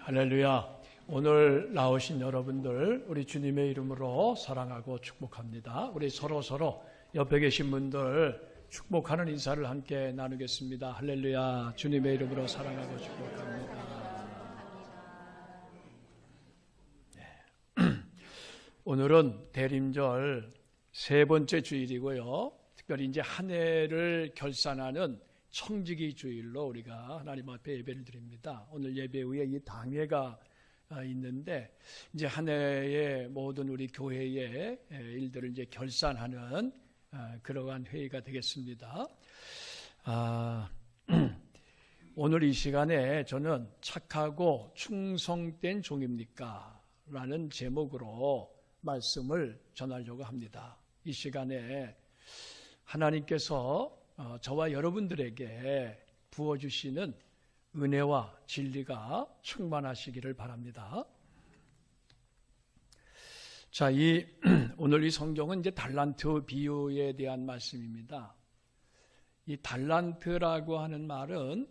할렐루야. 오늘 나오신 여러분들 우리 주님의 이름으로 사랑하고 축복합니다. 우리 서로 옆에 계신 분들 축복하는 인사를 함께 나누겠습니다. 할렐루야. 주님의 이름으로 사랑하고 축복합니다. 네. 오늘은 대림절 세 번째 주일이고요. 특별히 이제 한 해를 결산하는 청지기 주일로 우리가 하나님 앞에 예배를 드립니다. 오늘 예배 후에 이 당회가 있는데 이제 한 해의 모든 우리 교회의 일들을 이제 결산하는 그러한 회의가 되겠습니다. 오늘 이 시간에 저는 착하고 충성된 종입니까? 라는 제목으로 말씀을 전하려고 합니다. 이 시간에 하나님께서 저와 여러분들에게 부어주시는 은혜와 진리가 충만하시기를 바랍니다. 자, 오늘 이 성경은 이제 달란트 비유에 대한 말씀입니다. 이 달란트라고 하는 말은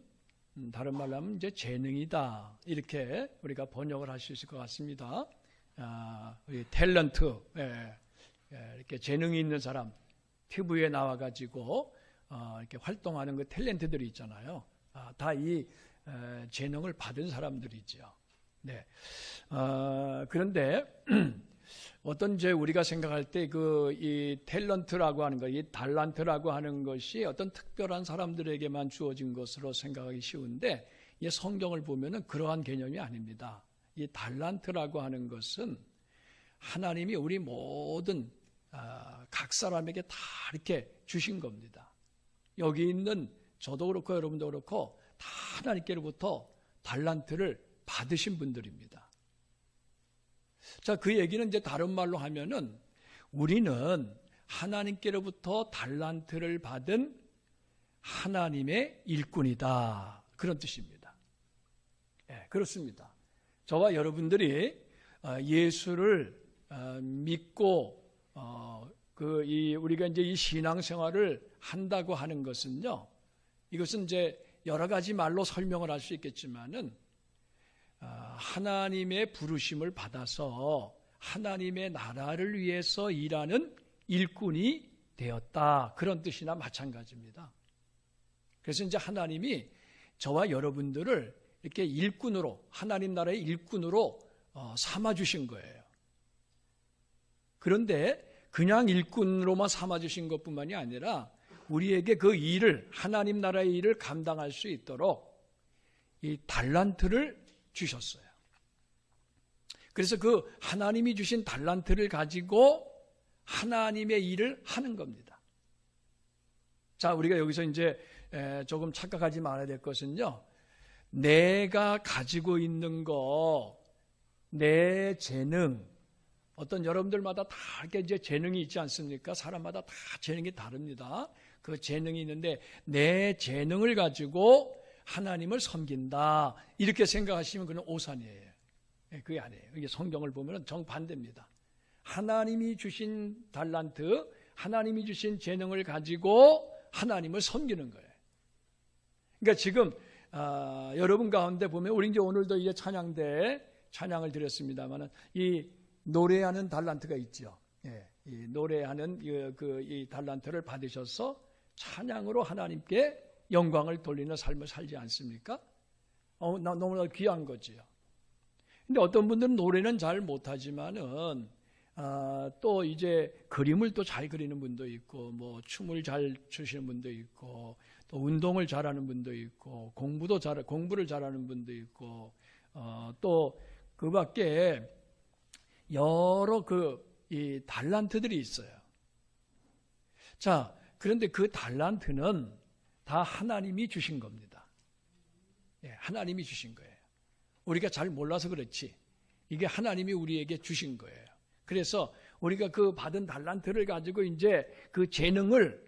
다른 말로 하면 이제 재능이다. 이렇게 우리가 번역을 할 수 있을 것 같습니다. 탤런트, 이렇게 재능이 있는 사람, TV에 나와가지고 이렇게 활동하는 그 탤런트들이 있잖아요. 다 이 재능을 받은 사람들이죠. 네. 그런데 어떤 이제 우리가 생각할 때 이 탤런트라고 하는 것, 이 달란트라고 하는 것이 어떤 특별한 사람들에게만 주어진 것으로 생각하기 쉬운데 이 성경을 보면은 그러한 개념이 아닙니다. 이 달란트라고 하는 것은 하나님이 우리 모든 각 사람에게 다 이렇게 주신 겁니다. 여기 있는 저도 그렇고 여러분도 그렇고 다 하나님께로부터 달란트를 받으신 분들입니다. 자, 그 얘기는 이제 다른 말로 하면은 우리는 하나님께로부터 달란트를 받은 하나님의 일꾼이다. 그런 뜻입니다. 예, 그렇습니다. 저와 여러분들이 예수를 믿고 우리가 이제 이 신앙생활을 한다고 하는 것은요, 이것은 이제 여러 가지 말로 설명을 할 수 있겠지만은, 하나님의 부르심을 받아서 하나님의 나라를 위해서 일하는 일꾼이 되었다. 그런 뜻이나 마찬가지입니다. 그래서 이제 하나님이 저와 여러분들을 이렇게 일꾼으로, 하나님 나라의 일꾼으로 삼아주신 거예요. 그런데 그냥 일꾼으로만 삼아주신 것뿐만이 아니라 우리에게 그 일을, 하나님 나라의 일을 감당할 수 있도록 이 달란트를 주셨어요. 그래서 그 하나님이 주신 달란트를 가지고 하나님의 일을 하는 겁니다. 자, 우리가 여기서 이제 조금 착각하지 말아야 될 것은요, 내가 가지고 있는 거, 내 재능, 어떤 여러분들마다 다 이렇게 이제 재능이 있지 않습니까? 사람마다 다 재능이 다릅니다. 그 재능이 있는데 내 재능을 가지고 하나님을 섬긴다. 이렇게 생각하시면 그건 오산이에요. 그게 아니에요. 이게 성경을 보면 정반대입니다. 하나님이 주신 달란트, 하나님이 주신 재능을 가지고 하나님을 섬기는 거예요. 그러니까 지금 여러분 가운데 보면 우리 이제 오늘도 이제 찬양을 드렸습니다만은 이 노래하는 달란트가 있죠. 예, 이 노래하는 이 달란트를 받으셔서 찬양으로 하나님께 영광을 돌리는 삶을 살지 않습니까? 너무나 귀한 거지요. 근데 어떤 분들은 노래는 잘 못하지만은 또 이제 그림을 또 잘 그리는 분도 있고, 뭐 춤을 잘 추시는 분도 있고, 또 운동을 잘하는 분도 있고, 공부를 잘하는 분도 있고, 또 그밖에 여러 이 달란트들이 있어요. 자, 그런데 그 달란트는 다 하나님이 주신 겁니다. 예, 하나님이 주신 거예요. 우리가 잘 몰라서 그렇지, 이게 하나님이 우리에게 주신 거예요. 그래서 우리가 그 받은 달란트를 가지고 이제 그 재능을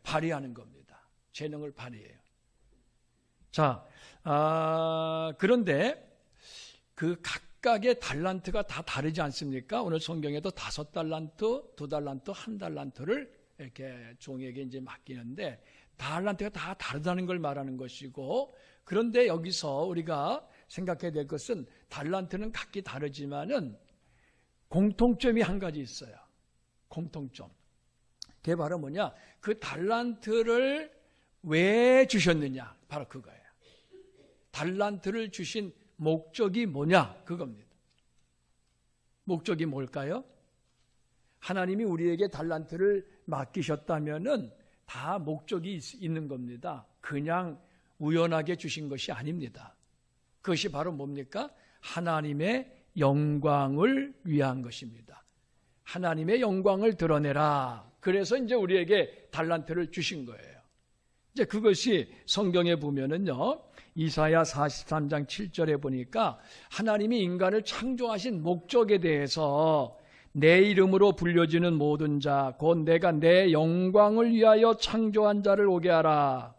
발휘하는 겁니다. 재능을 발휘해요. 자, 그런데 그 각각의 달란트가 다 다르지 않습니까? 오늘 성경에도 5달란트, 2달란트, 1달란트를 이렇게 종에게 이제 맡기는데 달란트가 다 다르다는 걸 말하는 것이고, 그런데 여기서 우리가 생각해야 될 것은 달란트는 각기 다르지만은 공통점이 한 가지 있어요. 공통점. 그게 바로 뭐냐? 그 달란트를 왜 주셨느냐? 바로 그거예요. 달란트를 주신 목적이 뭐냐? 그겁니다. 목적이 뭘까요? 하나님이 우리에게 달란트를 맡기셨다면은 다 목적이 있는 겁니다. 그냥 우연하게 주신 것이 아닙니다. 그것이 바로 뭡니까? 하나님의 영광을 위한 것입니다. 하나님의 영광을 드러내라. 그래서 이제 우리에게 달란트를 주신 거예요. 이제 그것이 성경에 보면은요, 이사야 43장 7절에 보니까 하나님이 인간을 창조하신 목적에 대해서 내 이름으로 불려지는 모든 자, 곧 내가 내 영광을 위하여 창조한 자를 오게 하라.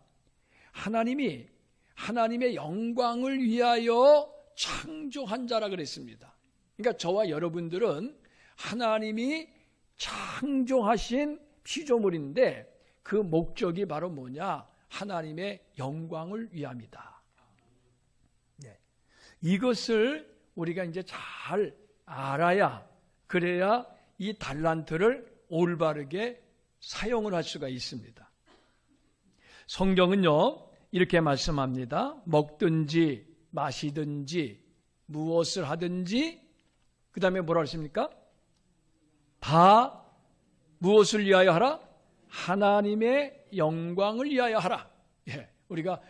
하나님이 하나님의 영광을 위하여 창조한 자라 그랬습니다. 그러니까 저와 여러분들은 하나님이 창조하신 피조물인데 그 목적이 바로 뭐냐? 하나님의 영광을 위함이다. 네. 이것을 우리가 이제 잘 알아야, 그래야 이 달란트를 올바르게 사용을 할 수가 있습니다. 성경은요, 이렇게 말씀합니다. 먹든지 마시든지 무엇을 하든지, 그 다음에 뭐라 했습니까? 다 무엇을 위하여 하라? 하나님의 영광을 위하여 하라. 예, 우리가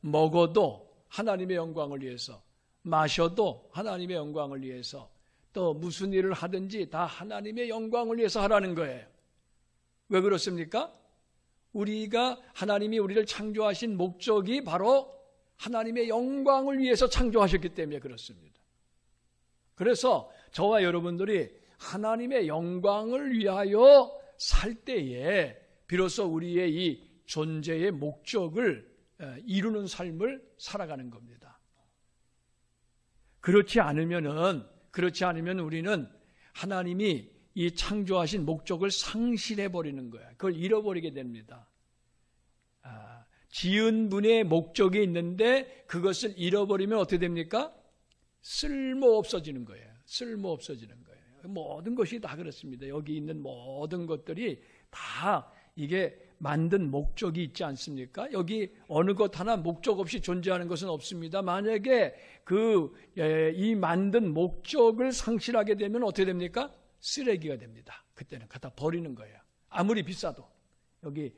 먹어도 하나님의 영광을 위해서, 마셔도 하나님의 영광을 위해서, 또 무슨 일을 하든지 다 하나님의 영광을 위해서 하라는 거예요. 왜 그렇습니까? 우리가 하나님이 우리를 창조하신 목적이 바로 하나님의 영광을 위해서 창조하셨기 때문에 그렇습니다. 그래서 저와 여러분들이 하나님의 영광을 위하여 살 때에 비로소 우리의 이 존재의 목적을 이루는 삶을 살아가는 겁니다. 그렇지 않으면 우리는 하나님이 이 창조하신 목적을 상실해버리는 거야. 그걸 잃어버리게 됩니다. 지은 분의 목적이 있는데 그것을 잃어버리면 어떻게 됩니까? 쓸모없어지는 거예요. 쓸모없어지는 거예요. 모든 것이 다 그렇습니다. 여기 있는 모든 것들이 다 이게 만든 목적이 있지 않습니까? 여기 어느 것 하나 목적 없이 존재하는 것은 없습니다. 만약에 이 만든 목적을 상실하게 되면 어떻게 됩니까? 쓰레기가 됩니다. 그때는 갖다 버리는 거예요. 아무리 비싸도. 여기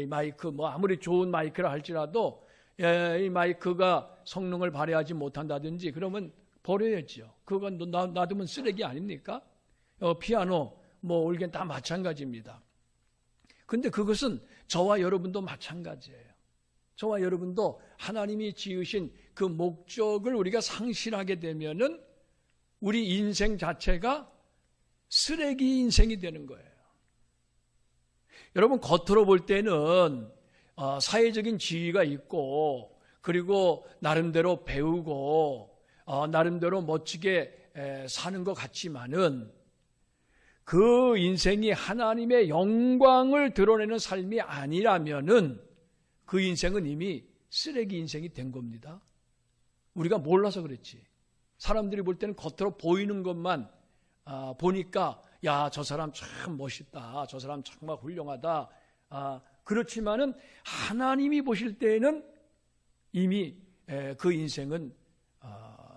마이크, 아무리 좋은 마이크라 할지라도 이 마이크가 성능을 발휘하지 못한다든지 그러면 버려야지요. 그건 놔두면 쓰레기 아닙니까? 피아노, 올겐 다 마찬가지입니다. 근데 그것은 저와 여러분도 마찬가지예요. 저와 여러분도 하나님이 지으신 그 목적을 우리가 상실하게 되면은 우리 인생 자체가 쓰레기 인생이 되는 거예요. 여러분, 겉으로 볼 때는 사회적인 지위가 있고, 그리고 나름대로 배우고, 나름대로 멋지게 사는 것 같지만은 그 인생이 하나님의 영광을 드러내는 삶이 아니라면은 그 인생은 이미 쓰레기 인생이 된 겁니다. 우리가 몰라서 그랬지. 사람들이 볼 때는 겉으로 보이는 것만 보니까 야, 저 사람 참 멋있다. 저 사람 정말 훌륭하다. 그렇지만은 하나님이 보실 때에는 이미 그 인생은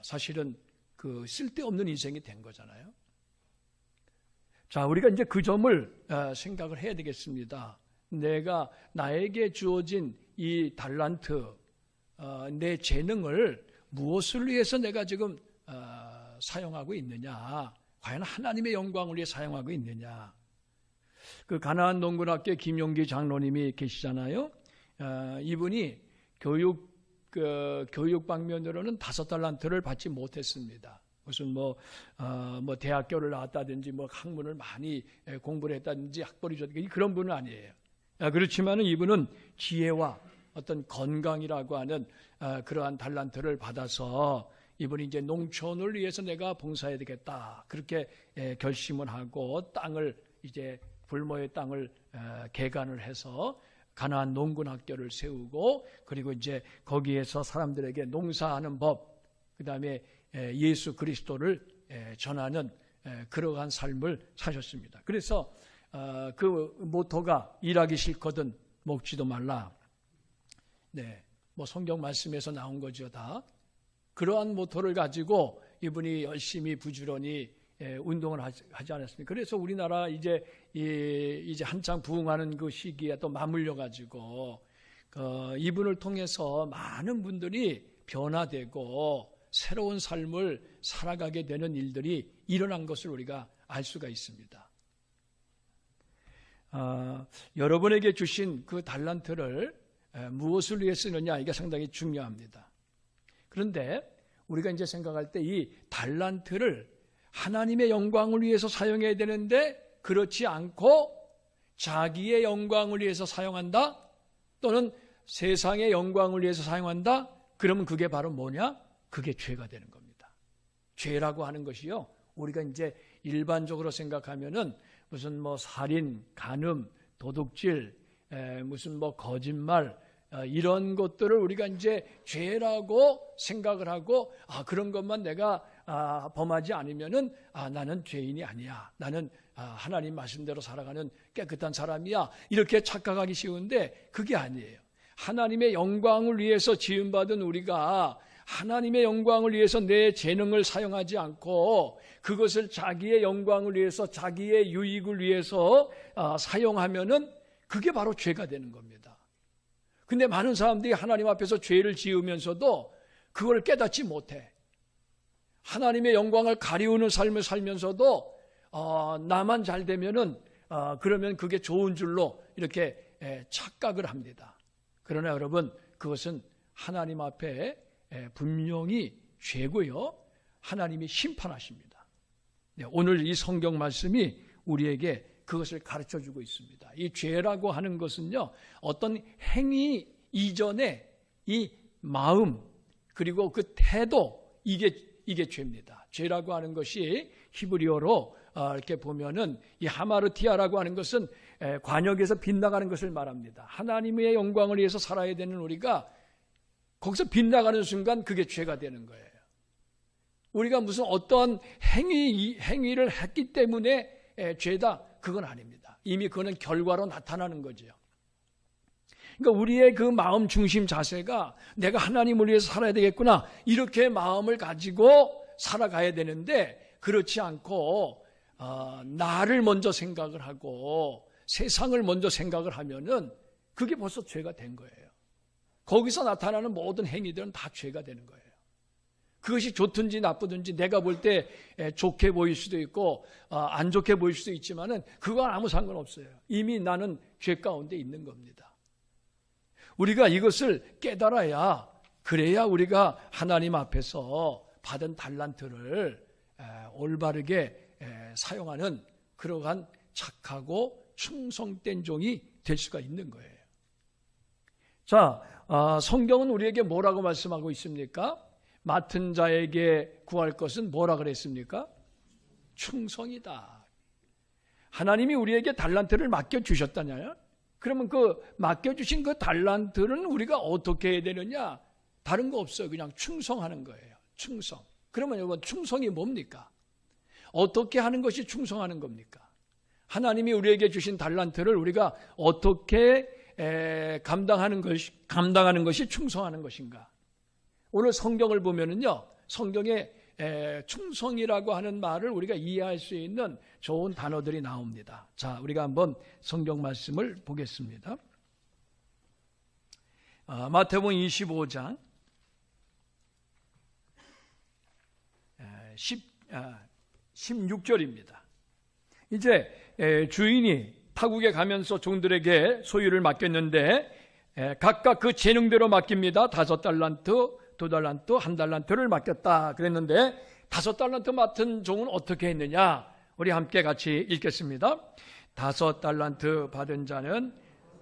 사실은 그 쓸데없는 인생이 된 거잖아요. 자, 우리가 이제 그 점을 생각을 해야 되겠습니다. 내가 나에게 주어진 이 달란트, 내 재능을 무엇을 위해서 내가 지금 사용하고 있느냐? 과연 하나님의 영광을 위해 사용하고 있느냐? 그 가나안 농군학교 김용기 장로님이 계시잖아요. 이분이 교육 방면으로는 5달란트를 받지 못했습니다. 무슨 대학교를 나왔다든지 학문을 많이 공부를 했다든지 학벌이 좋다든지 그런 분은 아니에요. 그렇지만은 이분은 지혜와 어떤 건강이라고 하는 그러한 달란트를 받아서 이분이 이제 농촌을 위해서 내가 봉사해야 되겠다. 그렇게 결심을 하고 땅을 이제 불모의 땅을 개간을 해서 가나안 농군학교를 세우고 그리고 이제 거기에서 사람들에게 농사하는 법, 그 다음에 예수 그리스도를 전하는 그러한 삶을 사셨습니다. 그래서 그 모토가 일하기 싫거든 먹지도 말라. 네, 뭐 성경 말씀에서 나온 거죠, 다. 그러한 모토를 가지고 이분이 열심히 부지런히 운동을 하지 않았습니까? 그래서 우리나라 이제 한창 부흥하는 그 시기에 또 맞물려 가지고 이분을 통해서 많은 분들이 변화되고 새로운 삶을 살아가게 되는 일들이 일어난 것을 우리가 알 수가 있습니다. 여러분에게 주신 그 달란트를 무엇을 위해 쓰느냐, 이게 상당히 중요합니다. 그런데 우리가 이제 생각할 때 이 달란트를 하나님의 영광을 위해서 사용해야 되는데 그렇지 않고 자기의 영광을 위해서 사용한다, 또는 세상의 영광을 위해서 사용한다, 그러면 그게 바로 뭐냐? 그게 죄가 되는 겁니다. 죄라고 하는 것이요, 우리가 이제 일반적으로 생각하면은 무슨 뭐 살인, 간음, 도둑질, 무슨 뭐 거짓말, 이런 것들을 우리가 이제 죄라고 생각을 하고, 그런 것만 내가 범하지 않으면은 나는 죄인이 아니야, 나는 하나님 말씀대로 살아가는 깨끗한 사람이야, 이렇게 착각하기 쉬운데 그게 아니에요. 하나님의 영광을 위해서 지음받은 우리가 하나님의 영광을 위해서 내 재능을 사용하지 않고 그것을 자기의 영광을 위해서, 자기의 유익을 위해서 사용하면은 그게 바로 죄가 되는 겁니다. 근데 많은 사람들이 하나님 앞에서 죄를 지으면서도 그걸 깨닫지 못해. 하나님의 영광을 가리우는 삶을 살면서도 나만 잘 되면은 그러면 그게 좋은 줄로 이렇게 착각을 합니다. 그러나 여러분, 그것은 하나님 앞에 분명히 죄고요, 하나님이 심판하십니다. 오늘 이 성경 말씀이 우리에게 그것을 가르쳐주고 있습니다. 이 죄라고 하는 것은요, 어떤 행위 이전에 이 마음, 그리고 그 태도, 이게 죄입니다. 죄라고 하는 것이 히브리어로 이렇게 보면은 이 하마르티아라고 하는 것은 관역에서 빗나가는 것을 말합니다. 하나님의 영광을 위해서 살아야 되는 우리가 거기서 빗나가는 순간 그게 죄가 되는 거예요. 우리가 무슨 어떤 행위를 했기 때문에 죄다, 그건 아닙니다. 이미 그거는 결과로 나타나는 거죠. 그러니까 우리의 그 마음 중심 자세가 내가 하나님을 위해서 살아야 되겠구나, 이렇게 마음을 가지고 살아가야 되는데, 그렇지 않고 나를 먼저 생각을 하고 세상을 먼저 생각을 하면은 그게 벌써 죄가 된 거예요. 거기서 나타나는 모든 행위들은 다 죄가 되는 거예요. 그것이 좋든지 나쁘든지 내가 볼 때 좋게 보일 수도 있고 안 좋게 보일 수도 있지만은 그건 아무 상관없어요. 이미 나는 죄 가운데 있는 겁니다. 우리가 이것을 깨달아야, 그래야 우리가 하나님 앞에서 받은 달란트를 올바르게 사용하는 그러한 착하고 충성된 종이 될 수가 있는 거예요. 자, 성경은 우리에게 뭐라고 말씀하고 있습니까? 맡은 자에게 구할 것은 뭐라 그랬습니까? 충성이다. 하나님이 우리에게 달란트를 맡겨주셨다냐? 그러면 그 맡겨주신 그 달란트는 우리가 어떻게 해야 되느냐? 다른 거 없어요. 그냥 충성하는 거예요. 충성. 그러면 여러분, 충성이 뭡니까? 어떻게 하는 것이 충성하는 겁니까? 하나님이 우리에게 주신 달란트를 우리가 어떻게 감당하는 것이 충성하는 것인가? 오늘 성경을 보면은요, 성경에 충성이라고 하는 말을 우리가 이해할 수 있는 좋은 단어들이 나옵니다. 자, 우리가 한번 성경 말씀을 보겠습니다. 마태복음 25장 16절입니다. 이제 주인이 타국에 가면서 종들에게 소유를 맡겼는데 각각 그 재능대로 맡깁니다. 5달란트, 2달란트, 1달란트를 맡겼다 그랬는데 5달란트 맡은 종은 어떻게 했느냐? 우리 함께 같이 읽겠습니다. 5달란트 받은 자는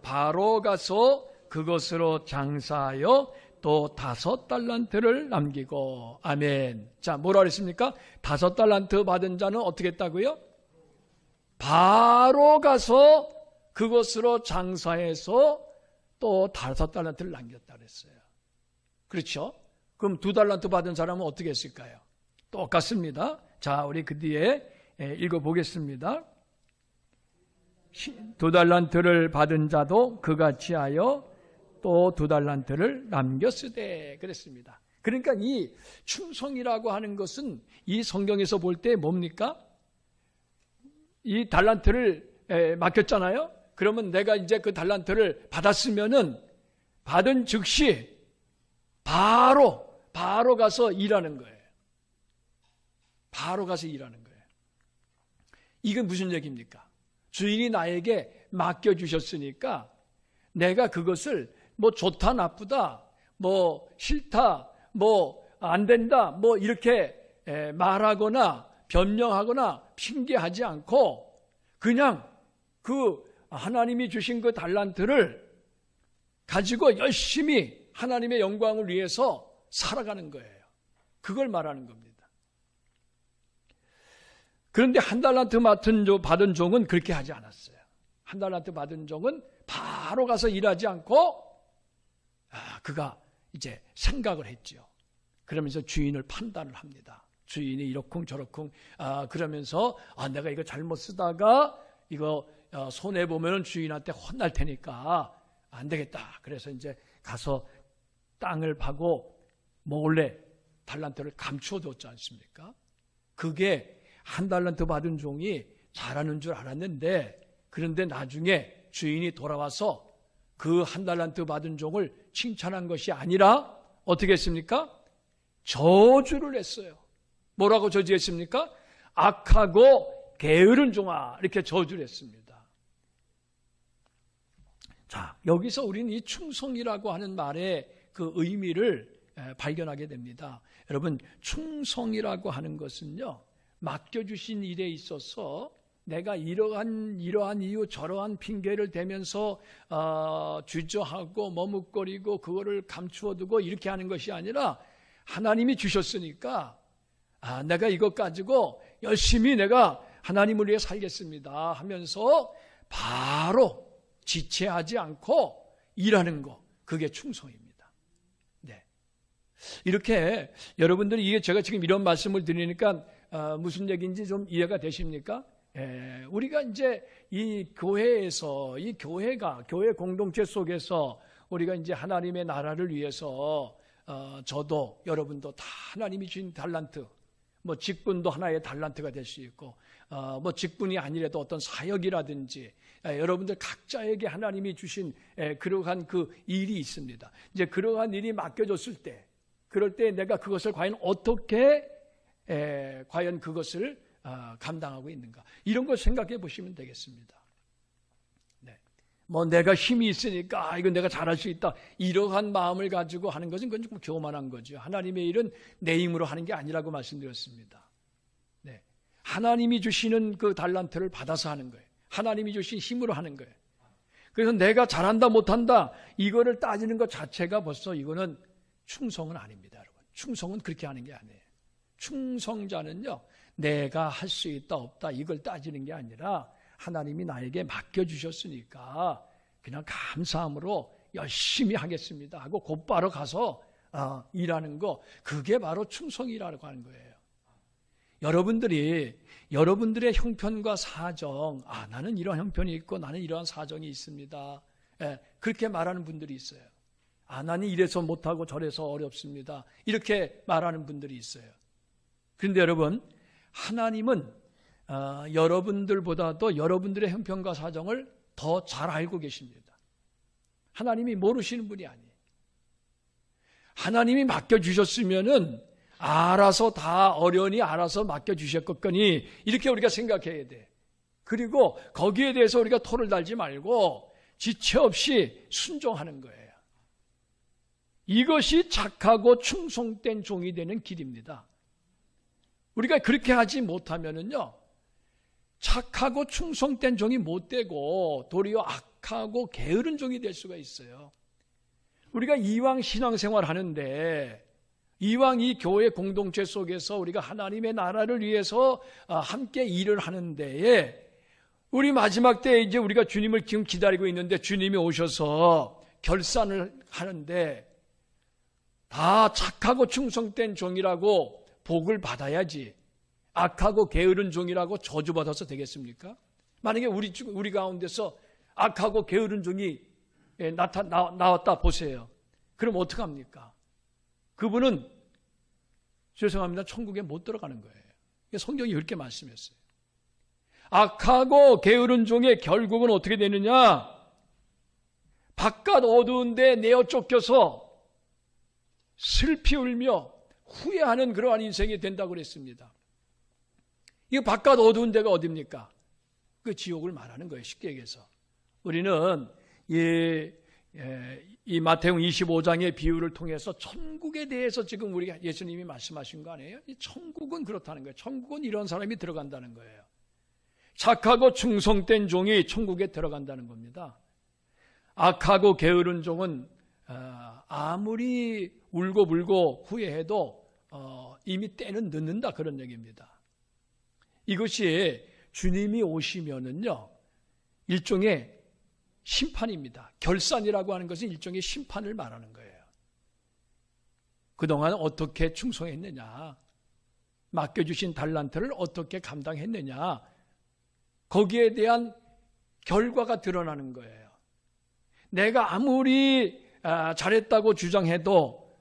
바로 가서 그것으로 장사하여 또 5달란트를 남기고. 아멘. 자, 뭐라 그랬습니까? 5달란트 받은 자는 어떻게 했다고요? 바로 가서 그것으로 장사해서 또 5달란트를 남겼다 그랬어요. 그렇죠? 그럼 2달란트 받은 사람은 어떻게 했을까요? 똑같습니다. 자, 우리 그 뒤에 읽어보겠습니다. 2달란트를 받은 자도 그같이 하여 또 2달란트를 남겼으되 그랬습니다. 그러니까 이 충성이라고 하는 것은 이 성경에서 볼 때 뭡니까? 이 달란트를 맡겼잖아요. 그러면 내가 이제 그 달란트를 받았으면은 받은 즉시 바로 가서 일하는 거예요. 바로 가서 일하는 거예요. 이게 무슨 얘기입니까? 주인이 나에게 맡겨주셨으니까 내가 그것을 뭐 좋다 나쁘다 뭐 싫다 뭐 안 된다 뭐 이렇게 말하거나 변명하거나 핑계하지 않고 그냥 그 하나님이 주신 그 달란트를 가지고 열심히 하나님의 영광을 위해서 살아가는 거예요. 그걸 말하는 겁니다. 그런데 1달란트 받은 종은 그렇게 하지 않았어요. 1달란트 받은 종은 바로 가서 일하지 않고 그가 이제 생각을 했죠. 그러면서 주인을 판단을 합니다. 주인이 이러쿵 저러쿵 그러면서 내가 이거 잘못 쓰다가 이거 손해보면 주인한테 혼날 테니까 안 되겠다. 그래서 이제 가서 땅을 파고 몰래 달란트를 감추어뒀지 않습니까? 그게 1달란트 받은 종이 잘하는 줄 알았는데 그런데 나중에 주인이 돌아와서 그 1달란트 받은 종을 칭찬한 것이 아니라 어떻게 했습니까? 저주를 했어요. 뭐라고 저주했습니까? 악하고 게으른 종아 이렇게 저주를 했습니다. 자, 여기서 우리는 이 충성이라고 하는 말의 그 의미를 발견하게 됩니다. 여러분, 충성이라고 하는 것은요, 맡겨주신 일에 있어서 내가 이러한 이유 저러한 핑계를 대면서 주저하고 머뭇거리고 그거를 감추어두고 이렇게 하는 것이 아니라 하나님이 주셨으니까 내가 이것 가지고 열심히 내가 하나님을 위해 살겠습니다 하면서 바로 지체하지 않고 일하는 거, 그게 충성입니다. 네. 이렇게 여러분들이 이게 제가 지금 이런 말씀을 드리니까 무슨 얘기인지 좀 이해가 되십니까? 우리가 이제 이 교회에서 이 교회가 교회 공동체 속에서 우리가 이제 하나님의 나라를 위해서 저도 여러분도 다 하나님이 주신 달란트, 뭐 직분도 하나의 달란트가 될 수 있고 뭐 직분이 아니라도 어떤 사역이라든지 여러분들 각자에게 하나님이 주신 그러한 그 일이 있습니다. 이제 그러한 일이 맡겨졌을 때 그럴 때 내가 그것을 과연 어떻게 과연 그것을 감당하고 있는가, 이런 걸 생각해 보시면 되겠습니다. 네. 뭐 내가 힘이 있으니까 이건 내가 잘할 수 있다, 이러한 마음을 가지고 하는 것은 그건 좀 교만한 거죠. 하나님의 일은 내 힘으로 하는 게 아니라고 말씀드렸습니다. 네. 하나님이 주시는 그 달란트를 받아서 하는 거예요. 하나님이 주신 힘으로 하는 거예요. 그래서 내가 잘한다 못한다 이거를 따지는 것 자체가 벌써 이거는 충성은 아닙니다. 여러분, 충성은 그렇게 하는 게 아니에요. 충성자는요, 내가 할 수 있다 없다 이걸 따지는 게 아니라 하나님이 나에게 맡겨주셨으니까 그냥 감사함으로 열심히 하겠습니다 하고 곧바로 가서 일하는 거, 그게 바로 충성이라고 하는 거예요. 여러분들의 형편과 사정, 나는 이런 형편이 있고 나는 이러한 사정이 있습니다, 그렇게 말하는 분들이 있어요. 나는 이래서 못하고 저래서 어렵습니다, 이렇게 말하는 분들이 있어요. 그런데 여러분, 하나님은 여러분들보다도 여러분들의 형편과 사정을 더 잘 알고 계십니다. 하나님이 모르시는 분이 아니에요. 하나님이 맡겨주셨으면은 알아서 다 어련히 알아서 맡겨주셨겠거니 이렇게 우리가 생각해야 돼. 그리고 거기에 대해서 우리가 토를 달지 말고 지체 없이 순종하는 거예요. 이것이 착하고 충성된 종이 되는 길입니다. 우리가 그렇게 하지 못하면은요, 착하고 충성된 종이 못 되고 도리어 악하고 게으른 종이 될 수가 있어요. 우리가 이왕 신앙생활 하는데, 이왕 이 교회 공동체 속에서 우리가 하나님의 나라를 위해서 함께 일을 하는데, 우리 마지막 때에 이제 우리가 주님을 지금 기다리고 있는데 주님이 오셔서 결산을 하는데 다 착하고 충성된 종이라고 복을 받아야지 악하고 게으른 종이라고 저주받아서 되겠습니까? 만약에 우리 가운데서 악하고 게으른 종이 나왔다 보세요. 그럼 어떡합니까? 그분은 죄송합니다. 천국에 못 들어가는 거예요. 성경이 그렇게 말씀했어요. 악하고 게으른 종의 결국은 어떻게 되느냐? 바깥 어두운 데 내어 쫓겨서 슬피 울며 후회하는 그러한 인생이 된다고 그랬습니다. 이 바깥 어두운 데가 어디입니까? 그 지옥을 말하는 거예요. 쉽게 얘기해서. 우리는 이 마태복음 25장의 비유를 통해서 천국에 대해서 지금 우리가 예수님이 말씀하신 거 아니에요? 이 천국은 그렇다는 거예요. 천국은 이런 사람이 들어간다는 거예요. 착하고 충성된 종이 천국에 들어간다는 겁니다. 악하고 게으른 종은 아무리 울고불고 후회해도 이미 때는 늦는다 그런 얘기입니다. 이것이 주님이 오시면은요 일종의 심판입니다. 결산이라고 하는 것은 일종의 심판을 말하는 거예요. 그동안 어떻게 충성했느냐, 맡겨주신 달란트를 어떻게 감당했느냐, 거기에 대한 결과가 드러나는 거예요. 내가 아무리 잘했다고 주장해도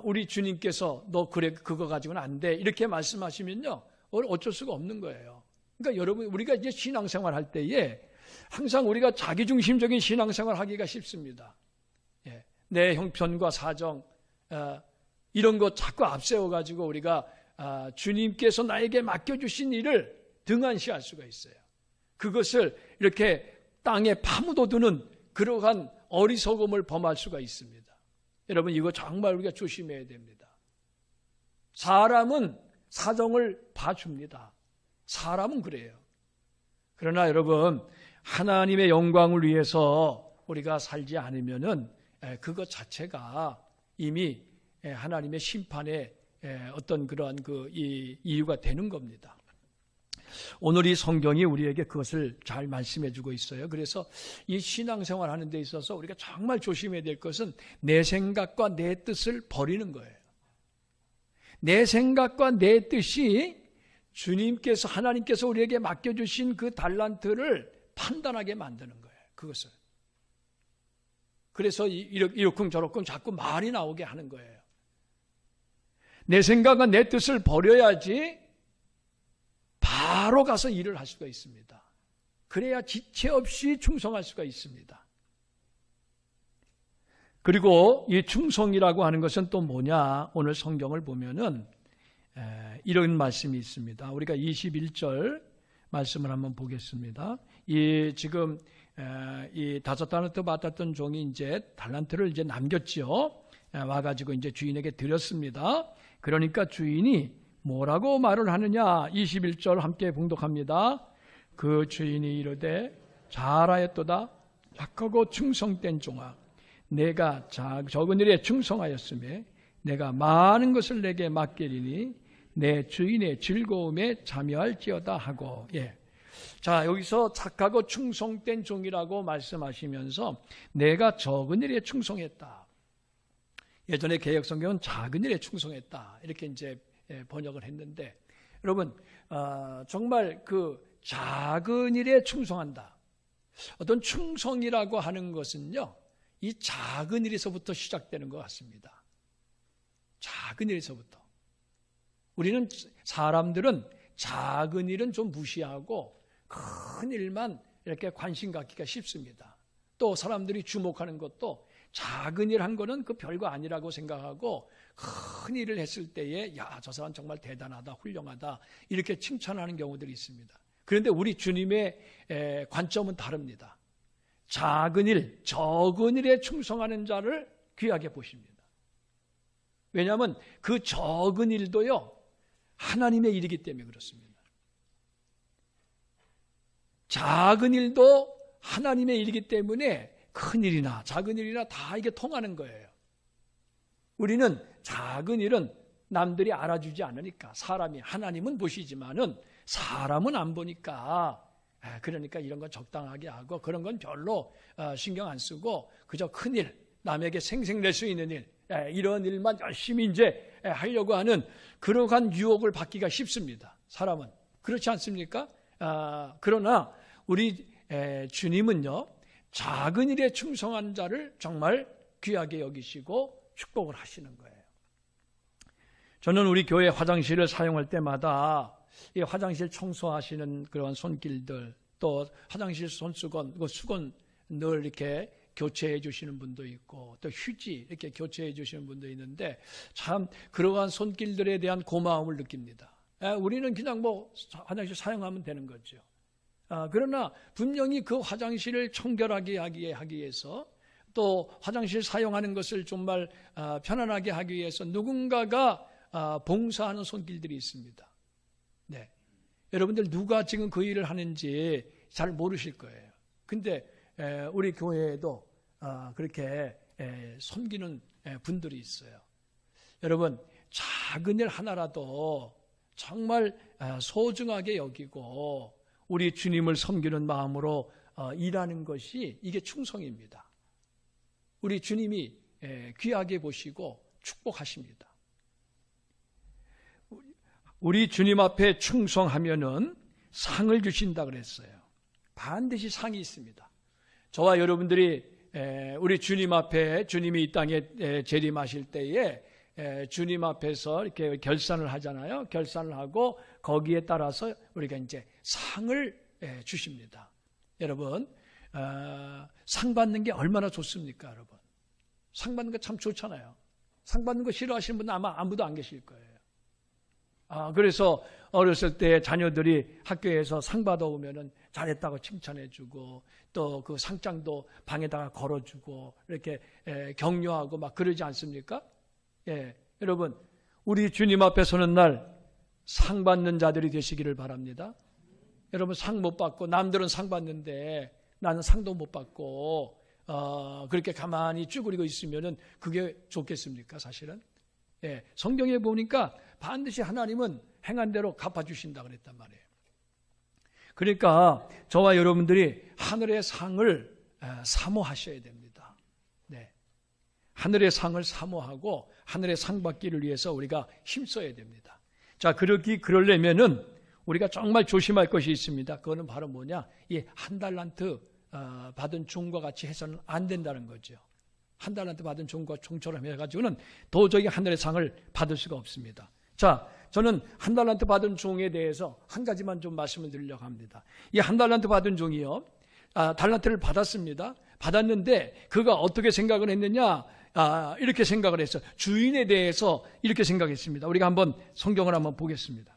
우리 주님께서 너 그래 그거 가지고는 안 돼 이렇게 말씀하시면요 어쩔 수가 없는 거예요. 그러니까 여러분 우리가 이제 신앙생활 할 때에 항상 우리가 자기중심적인 신앙생활 하기가 쉽습니다. 내 형편과 사정 이런 거 자꾸 앞세워가지고 우리가 주님께서 나에게 맡겨주신 일을 등한시할 수가 있어요. 그것을 이렇게 땅에 파묻어두는 그러한 어리석음을 범할 수가 있습니다. 여러분 이거 정말 우리가 조심해야 됩니다. 사람은 사정을 봐줍니다. 사람은 그래요. 그러나 여러분 하나님의 영광을 위해서 우리가 살지 않으면은 그것 자체가 이미 하나님의 심판의 어떤 그러한 이유가 되는 겁니다. 오늘 이 성경이 우리에게 그것을 잘 말씀해 주고 있어요. 그래서 이 신앙생활 하는 데 있어서 우리가 정말 조심해야 될 것은 내 생각과 내 뜻을 버리는 거예요. 내 생각과 내 뜻이 주님께서 하나님께서 우리에게 맡겨주신 그 달란트를 판단하게 만드는 거예요. 그것을. 그래서 이러쿵저러쿵 자꾸 말이 나오게 하는 거예요. 내 생각과 내 뜻을 버려야지 바로 가서 일을 할 수가 있습니다. 그래야 지체 없이 충성할 수가 있습니다. 그리고 이 충성이라고 하는 것은 또 뭐냐? 오늘 성경을 보면은 이런 말씀이 있습니다. 우리가 21절 말씀을 한번 보겠습니다. 지금 이 5달란트 받았던 종이 이제 달란트를 이제 남겼지요. 와가지고 이제 주인에게 드렸습니다. 그러니까 주인이 뭐라고 말을 하느냐? 21절 함께 봉독합니다. 그 주인이 이르되 잘하였도다 착하고 충성된 종아, 내가 적은 일에 충성하였으며 내가 많은 것을 내게 맡기리니 내 주인의 즐거움에 참여할지어다 하고. 자, 여기서 착하고 충성된 종이라고 말씀하시면서 내가 적은 일에 충성했다. 예전에 개역성경은 작은 일에 충성했다 이렇게 이제 번역을 했는데, 여러분 정말 그 작은 일에 충성한다. 어떤 충성이라고 하는 것은요 이 작은 일에서부터 시작되는 것 같습니다. 작은 일에서부터. 우리는 사람들은 작은 일은 좀 무시하고 큰 일만 이렇게 관심 갖기가 쉽습니다. 또 사람들이 주목하는 것도 작은 일 한 거는 그 별거 아니라고 생각하고 큰 일을 했을 때에 야, 저 사람 정말 대단하다, 훌륭하다 이렇게 칭찬하는 경우들이 있습니다. 그런데 우리 주님의 관점은 다릅니다. 작은 일, 적은 일에 충성하는 자를 귀하게 보십니다. 왜냐하면 그 적은 일도요 하나님의 일이기 때문에 그렇습니다. 작은 일도 하나님의 일이기 때문에 큰 일이나 작은 일이나 다 이게 통하는 거예요. 우리는 작은 일은 남들이 알아주지 않으니까, 사람이, 하나님은 보시지만은 사람은 안 보니까, 그러니까 이런 건 적당하게 하고 그런 건 별로 신경 안 쓰고 그저 큰 일, 남에게 생색낼 수 있는 일, 이런 일만 열심히 이제 하려고 하는 그러한 유혹을 받기가 쉽습니다. 사람은 그렇지 않습니까? 그러나 우리 주님은요, 작은 일에 충성한 자를 정말 귀하게 여기시고 축복을 하시는 거예요. 저는 우리 교회 화장실을 사용할 때마다 이 화장실 청소하시는 그런 손길들, 또 화장실 손수건, 수건 늘 이렇게 교체해 주시는 분도 있고, 또 휴지 이렇게 교체해 주시는 분도 있는데, 참 그러한 손길들에 대한 고마움을 느낍니다. 우리는 그냥 뭐 화장실 사용하면 되는 거죠. 그러나 분명히 그 화장실을 청결하게 하기 위해서, 또 화장실 사용하는 것을 정말 편안하게 하기 위해서 누군가가 봉사하는 손길들이 있습니다. 네. 여러분들 누가 지금 그 일을 하는지 잘 모르실 거예요. 근데 우리 교회에도 그렇게 섬기는 분들이 있어요. 여러분, 작은 일 하나라도 정말 소중하게 여기고 우리 주님을 섬기는 마음으로 일하는 것이 이게 충성입니다. 우리 주님이 귀하게 보시고 축복하십니다. 우리 주님 앞에 충성하면은 상을 주신다 그랬어요. 반드시 상이 있습니다. 저와 여러분들이 우리 주님 앞에, 주님이 이 땅에 재림하실 때에 주님 앞에서 이렇게 결산을 하잖아요. 결산을 하고 거기에 따라서 우리가 이제 상을 주십니다. 여러분, 상 받는 게 얼마나 좋습니까, 여러분? 상 받는 거 참 좋잖아요. 상 받는 거 싫어하시는 분은 아마 아무도 안 계실 거예요. 그래서 어렸을 때 자녀들이 학교에서 상 받아오면은 잘했다고 칭찬해주고, 또 그 상장도 방에다가 걸어주고, 이렇게 격려하고 막 그러지 않습니까? 여러분, 우리 주님 앞에 서는 날 상 받는 자들이 되시기를 바랍니다. 여러분, 상 못 받고, 남들은 상 받는데 나는 상도 못 받고, 그렇게 가만히 쭈그리고 있으면은 그게 좋겠습니까, 사실은? 성경에 보니까 반드시 하나님은 행한 대로 갚아주신다 그랬단 말이에요. 그러니까 저와 여러분들이 하늘의 상을 사모하셔야 됩니다. 네. 하늘의 상을 사모하고 하늘의 상 받기를 위해서 우리가 힘써야 됩니다. 자, 그러려면은 우리가 정말 조심할 것이 있습니다. 그거는 바로 뭐냐? 이 한 달란트 받은 종과 같이 해서는 안 된다는 거죠. 한 달란트 받은 종과 종처럼 해가지고는 도저히 하늘의 상을 받을 수가 없습니다. 자, 저는 한 달란트 받은 종에 대해서 한 가지만 좀 말씀을 드리려고 합니다. 이 한 달란트 받은 종이요, 달란트를 받았습니다. 받았는데 그가 어떻게 생각을 했느냐? 이렇게 생각을 했어요. 주인에 대해서 이렇게 생각했습니다. 우리가 한번 성경을 한번 보겠습니다.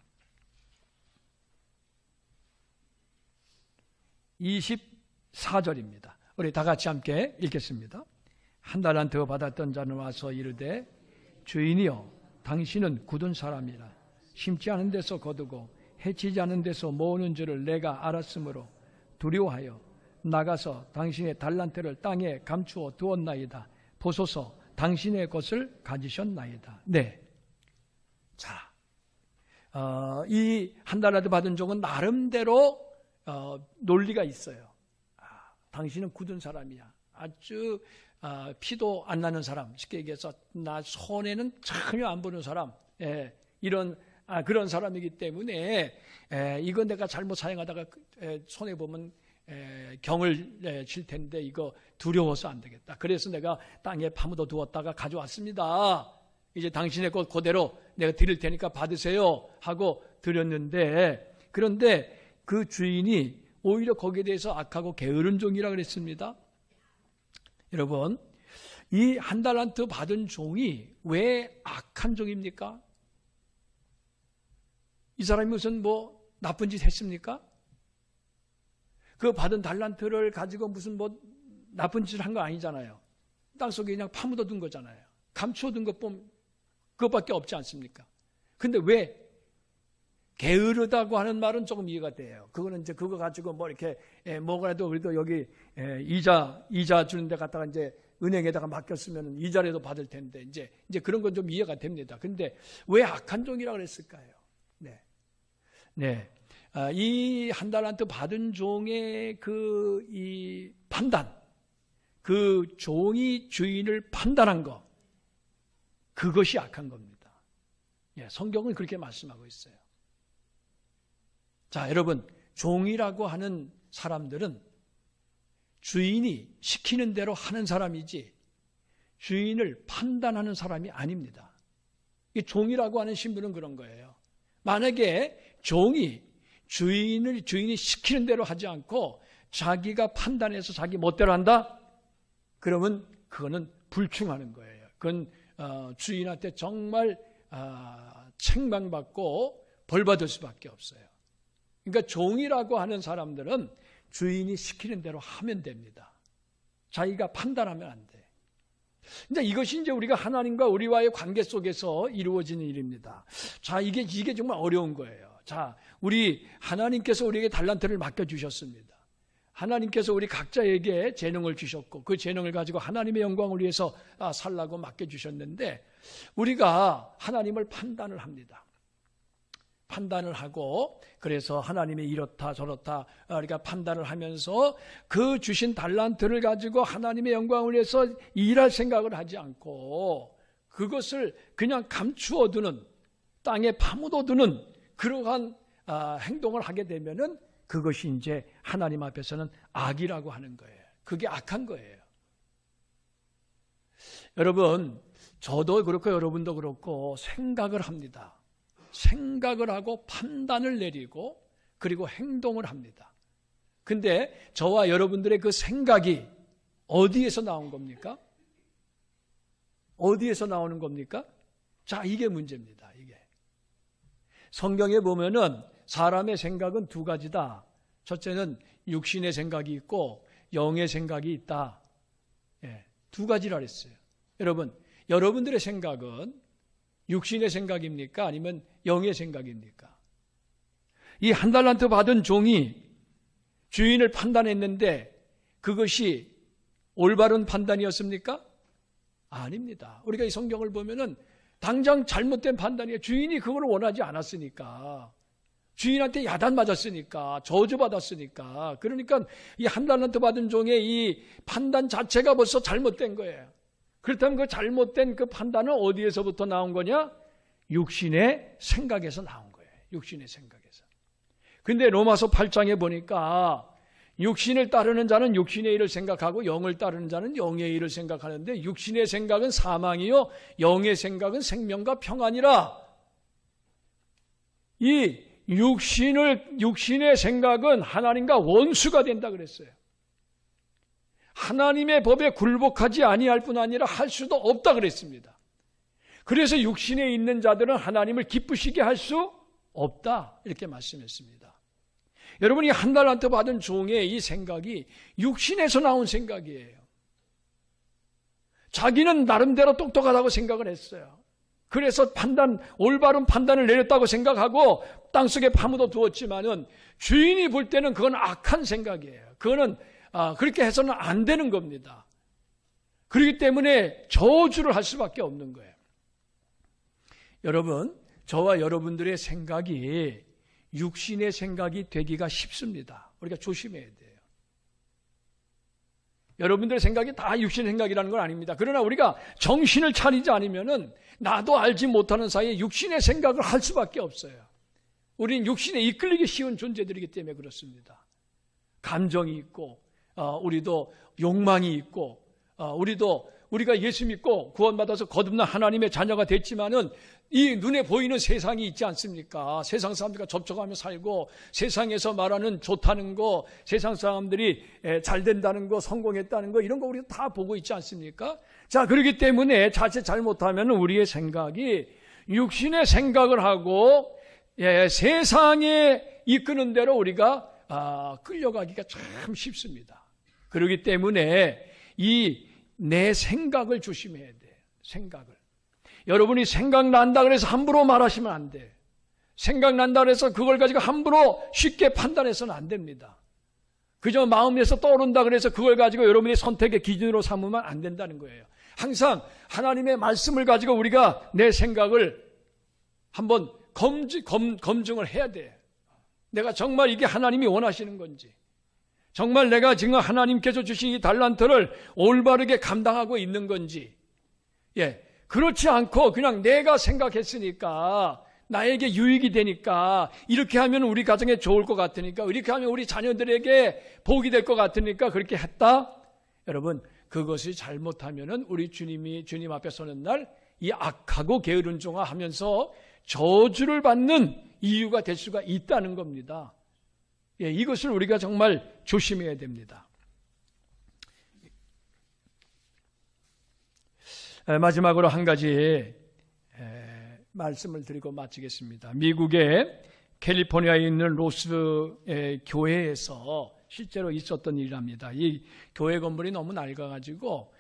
24절입니다. 우리 다 같이 함께 읽겠습니다. 한 달란트 받았던 자는 와서 이르되, 주인이여, 당신은 굳은 사람이라 심지 않은 데서 거두고 해치지 않은 데서 모으는 줄을 내가 알았으므로 두려워하여 나가서 당신의 달란트를 땅에 감추어 두었나이다. 보소서, 당신의 것을 가지셨나이다. 네. 자, 이 한 달란트 받은 종은 나름대로 논리가 있어요. 당신은 굳은 사람이야. 아주 피도 안 나는 사람, 쉽게 얘기해서 나 손해는 전혀 안 보는 사람, 그런 사람이기 때문에 이건 내가 잘못 사용하다가 손해 보면 경을 칠 텐데 이거 두려워서 안 되겠다. 그래서 내가 땅에 파묻어 두었다가 가져왔습니다. 이제 당신의 것 그대로 내가 드릴 테니까 받으세요 하고 드렸는데, 그런데 그 주인이 오히려 거기에 대해서 악하고 게으른 종이라 그랬습니다. 여러분, 이 한 달란트 받은 종이 왜 악한 종입니까? 이 사람이 무슨 나쁜 짓 했습니까? 그 받은 달란트를 가지고 무슨 나쁜 짓을 한 거 아니잖아요. 땅속에 그냥 파묻어 둔 거잖아요. 감추어 둔 그것밖에 없지 않습니까? 근데 왜 게으르다고 하는 말은 조금 이해가 돼요. 그거는 이제 그거 가지고 이렇게 뭐라도 그래도 여기 이자 주는 데 갖다가 이제 은행에다가 맡겼으면 이자라도 받을 텐데 이제 그런 건 좀 이해가 됩니다. 근데 왜 악한 종이라고 그랬을까요? 네. 이 한 달란트 받은 종의 이 판단, 그 종이 주인을 판단한 거, 그것이 악한 겁니다. 예, 성경은 그렇게 말씀하고 있어요. 자, 여러분, 종이라고 하는 사람들은 주인이 시키는 대로 하는 사람이지 주인을 판단하는 사람이 아닙니다. 이 종이라고 하는 신분은 그런 거예요. 만약에 종이 주인이 시키는 대로 하지 않고 자기가 판단해서 자기 멋대로 한다? 그러면 그거는 불충하는 거예요. 그건 주인한테 정말 책망받고 벌받을 수밖에 없어요. 그러니까 종이라고 하는 사람들은 주인이 시키는 대로 하면 됩니다. 자기가 판단하면 안 돼. 이제 이것이 이제 우리가 하나님과 우리와의 관계 속에서 이루어지는 일입니다. 자, 이게 정말 어려운 거예요. 자, 하나님께서 우리에게 달란트를 맡겨주셨습니다. 하나님께서 우리 각자에게 재능을 주셨고 그 재능을 가지고 하나님의 영광을 위해서 살라고 맡겨주셨는데 우리가 하나님을 판단을 합니다. 판단을 하고 그래서 하나님이 이렇다 저렇다 우리가 판단을 하면서 그 주신 달란트를 가지고 하나님의 영광을 위해서 일할 생각을 하지 않고 그것을 그냥 감추어두는 땅에 파묻어두는 그러한 행동을 하게 되면은 그것이 이제 하나님 앞에서는 악이라고 하는 거예요. 그게 악한 거예요. 여러분, 저도 그렇고 여러분도 그렇고 생각을 합니다. 생각을 하고 판단을 내리고 그리고 행동을 합니다. 근데 저와 여러분들의 그 생각이 어디에서 나온 겁니까? 어디에서 나오는 겁니까? 자, 이게 문제입니다. 이게. 성경에 보면은 사람의 생각은 두 가지다. 첫째는 육신의 생각이 있고 영의 생각이 있다. 예, 두 가지라 그랬어요. 여러분, 여러분들의 생각은 육신의 생각입니까? 아니면 영의 생각입니까? 이 한 달란트 받은 종이 주인을 판단했는데 그것이 올바른 판단이었습니까? 아닙니다. 우리가 이 성경을 보면은 당장 잘못된 판단이에요. 주인이 그걸 원하지 않았으니까. 주인한테 야단 맞았으니까, 저주받았으니까. 그러니까 이 한 달란트 받은 종의 이 판단 자체가 벌써 잘못된 거예요. 그렇다면 그 잘못된 그 판단은 어디에서부터 나온 거냐? 육신의 생각에서 나온 거예요. 육신의 생각에서. 근데 로마서 8장에 보니까 육신을 따르는 자는 육신의 일을 생각하고 영을 따르는 자는 영의 일을 생각하는데 육신의 생각은 사망이요 영의 생각은 생명과 평안이라. 이 육신의 생각은 하나님과 원수가 된다 그랬어요. 하나님의 법에 굴복하지 아니할 뿐 아니라 할 수도 없다 그랬습니다. 그래서 육신에 있는 자들은 하나님을 기쁘시게 할 수 없다 이렇게 말씀했습니다. 여러분이 한 달란트 받은 종의 이 생각이 육신에서 나온 생각이에요. 자기는 나름대로 똑똑하다고 생각을 했어요. 그래서 올바른 판단을 내렸다고 생각하고 땅속에 파묻어 두었지만은 주인이 볼 때는 그건 악한 생각이에요. 그거는 그렇게 해서는 안 되는 겁니다. 그렇기 때문에 저주를 할 수밖에 없는 거예요. 여러분, 저와 여러분들의 생각이 육신의 생각이 되기가 쉽습니다. 우리가 조심해야 돼요. 여러분들의 생각이 다 육신의 생각이라는 건 아닙니다. 그러나 우리가 정신을 차리지 않으면은 나도 알지 못하는 사이에 육신의 생각을 할 수밖에 없어요. 우리는 육신에 이끌리기 쉬운 존재들이기 때문에 그렇습니다. 감정이 있고 우리도 욕망이 있고 우리가 예수 믿고 구원받아서 거듭난 하나님의 자녀가 됐지만은 이 눈에 보이는 세상이 있지 않습니까? 세상 사람들과 접촉하며 살고 세상에서 말하는 좋다는 거, 세상 사람들이 잘 된다는 거, 성공했다는 거 이런 거 우리가 다 보고 있지 않습니까? 자, 그렇기 때문에 자칫 잘못하면 우리의 생각이 육신의 생각을 하고 세상에 이끄는 대로 우리가 끌려가기가 참 쉽습니다. 그렇기 때문에 내 생각을 조심해야 돼요. 생각을. 여러분이 생각난다 그래서 함부로 말하시면 안 돼. 생각난다 그래서 그걸 가지고 함부로 쉽게 판단해서는 안 됩니다. 그저 마음에서 떠오른다 그래서 그걸 가지고 여러분의 선택의 기준으로 삼으면 안 된다는 거예요. 항상 하나님의 말씀을 가지고 우리가 내 생각을 한번 검증을 해야 돼. 내가 정말 이게 하나님이 원하시는 건지, 정말 내가 지금 하나님께서 주신 이 달란트를 올바르게 감당하고 있는 건지, 그렇지 않고 그냥 내가 생각했으니까, 나에게 유익이 되니까, 이렇게 하면 우리 가정에 좋을 것 같으니까, 이렇게 하면 우리 자녀들에게 복이 될 것 같으니까 그렇게 했다? 여러분, 그것이 잘못하면은 우리 주님 앞에 서는 날 이 악하고 게으른 종아 하면서 저주를 받는 이유가 될 수가 있다는 겁니다. 예, 이것을 우리가 정말 조심해야 됩니다. 마지막으로 한 가지 말씀을 드리고 마치겠습니다. 미국의 캘리포니아에 있는 로스 교회에서 실제로 있었던 일이랍니다. 이 교회 건물이 너무 낡아가지고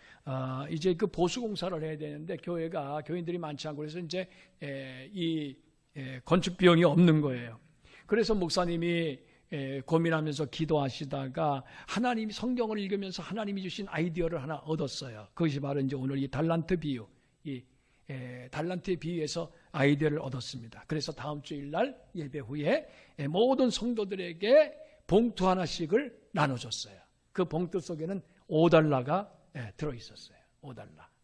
이제 그 보수 공사를 해야 되는데 교인들이 많지 않고 그래서 이제 이 건축 비용이 없는 거예요. 그래서 목사님이 고민하면서 기도하시다가 하나님이 성경을 읽으면서 하나님이 주신 아이디어를 하나 얻었어요. 그것이 바로 이제 오늘 이 달란트 비유, 이 달란트의 비유에서 아이디어를 얻었습니다. 그래서 다음 주일날 예배 후에 모든 성도들에게 봉투 하나씩을 나눠줬어요. 그 봉투 속에는 $5가 들어있었어요.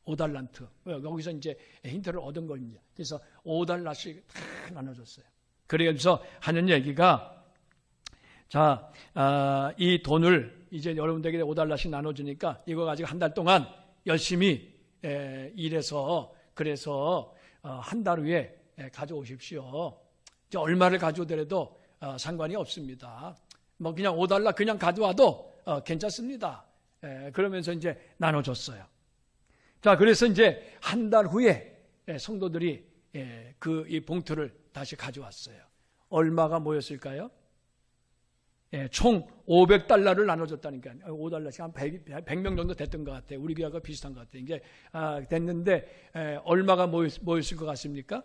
$5달란트. 여기서 이제 힌트를 얻은 겁니다. 그래서 $5씩 다 나눠줬어요. 그래서 하는 얘기가, 자, 이 돈을 이제 여러분들에게 $5씩 나눠주니까 이거 가지고 한 달 동안 열심히 일해서 그래서 한 달 후에 가져오십시오. 이제 얼마를 가져오더라도 상관이 없습니다. 뭐 그냥 $5 그냥 가져와도 괜찮습니다. 그러면서 이제 나눠줬어요. 자, 그래서 이제 한 달 후에 성도들이 이 봉투를 다시 가져왔어요. 얼마가 모였을까요? 총 $500를 나눠줬다니까요. $5씩 한 100명 정도 됐던 것 같아요. 우리 교회가 비슷한 것 같아요. 이제 됐는데 얼마가 모였을 것 같습니까?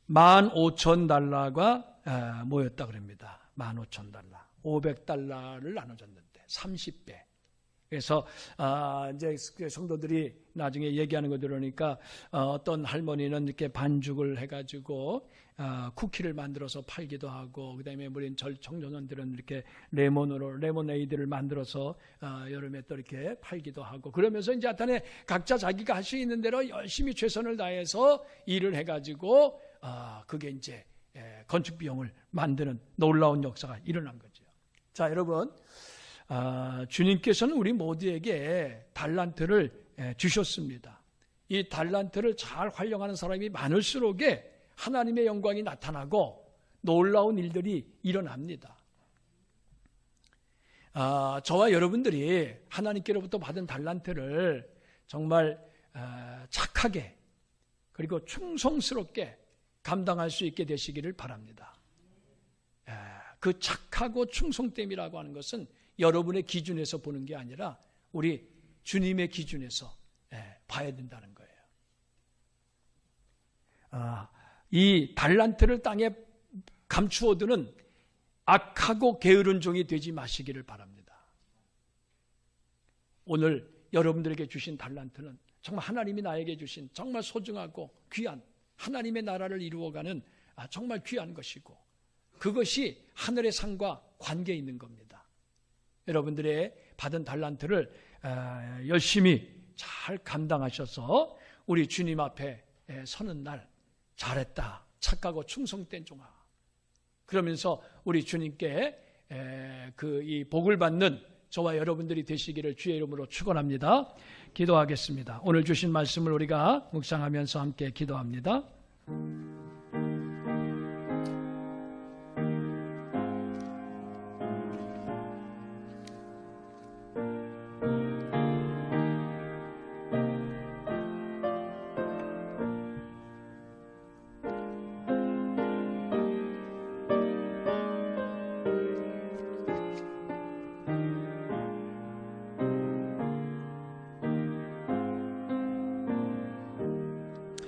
$15,000가 모였다 그럽니다. $15,000. $500를 나눠줬는데 30배. 그래서 이제 성도들이 나중에 얘기하는 거 들으니까 어떤 할머니는 이렇게 반죽을 해가지고 쿠키를 만들어서 팔기도 하고, 그다음에 우리 청소년들은 이렇게 레모네이드를 만들어서 여름에 또 이렇게 팔기도 하고, 그러면서 이제 하여튼 각자 자기가 할 수 있는 대로 열심히 최선을 다해서 일을 해가지고 그게 이제 건축 비용을 만드는 놀라운 역사가 일어난 거죠. 자, 여러분, 주님께서는 우리 모두에게 달란트를 주셨습니다. 이 달란트를 잘 활용하는 사람이 많을수록에 하나님의 영광이 나타나고 놀라운 일들이 일어납니다. 저와 여러분들이 하나님께로부터 받은 달란트를 정말 착하게 그리고 충성스럽게 감당할 수 있게 되시기를 바랍니다. 그 착하고 충성됨이라고 하는 것은 여러분의 기준에서 보는 게 아니라 우리 주님의 기준에서 봐야 된다는 거예요. 이 달란트를 땅에 감추어두는 악하고 게으른 종이 되지 마시기를 바랍니다. 오늘 여러분들에게 주신 달란트는 정말 하나님이 나에게 주신 정말 소중하고 귀한 하나님의 나라를 이루어가는 정말 귀한 것이고, 그것이 하늘의 상과 관계 있는 겁니다. 여러분들의 받은 달란트를 열심히 잘 감당하셔서 우리 주님 앞에 서는 날 잘했다, 착하고 충성된 종아, 그러면서 우리 주님께 이 복을 받는 저와 여러분들이 되시기를 주의 이름으로 축원합니다. 기도하겠습니다. 오늘 주신 말씀을 우리가 묵상하면서 함께 기도합니다.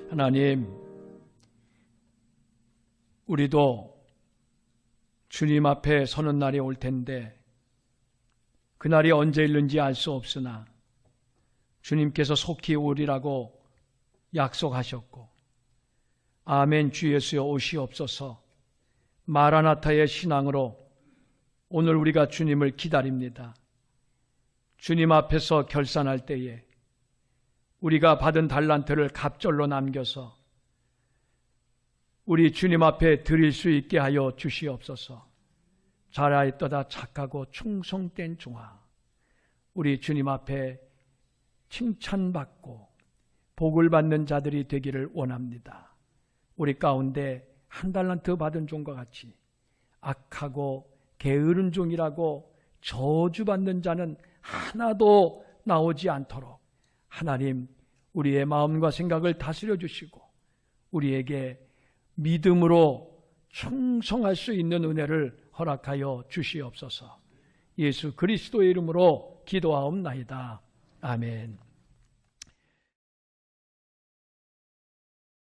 하나님, 우리도 주님 앞에 서는 날이 올 텐데 그날이 언제일는지 알 수 없으나 주님께서 속히 오리라고 약속하셨고, 아멘 주 예수여 오시옵소서 마라나타의 신앙으로 오늘 우리가 주님을 기다립니다. 주님 앞에서 결산할 때에 우리가 받은 달란트를 갑절로 남겨서 우리 주님 앞에 드릴 수 있게 하여 주시옵소서. 잘하였도다 착하고 충성된 종아, 우리 주님 앞에 칭찬받고 복을 받는 자들이 되기를 원합니다. 우리 가운데 한 달란트 받은 종과 같이 악하고 게으른 종이라고 저주받는 자는 하나도 나오지 않도록 하나님 우리의 마음과 생각을 다스려 주시고 우리에게 믿음으로 충성할 수 있는 은혜를 허락하여 주시옵소서. 예수 그리스도의 이름으로 기도하옵나이다. 아멘.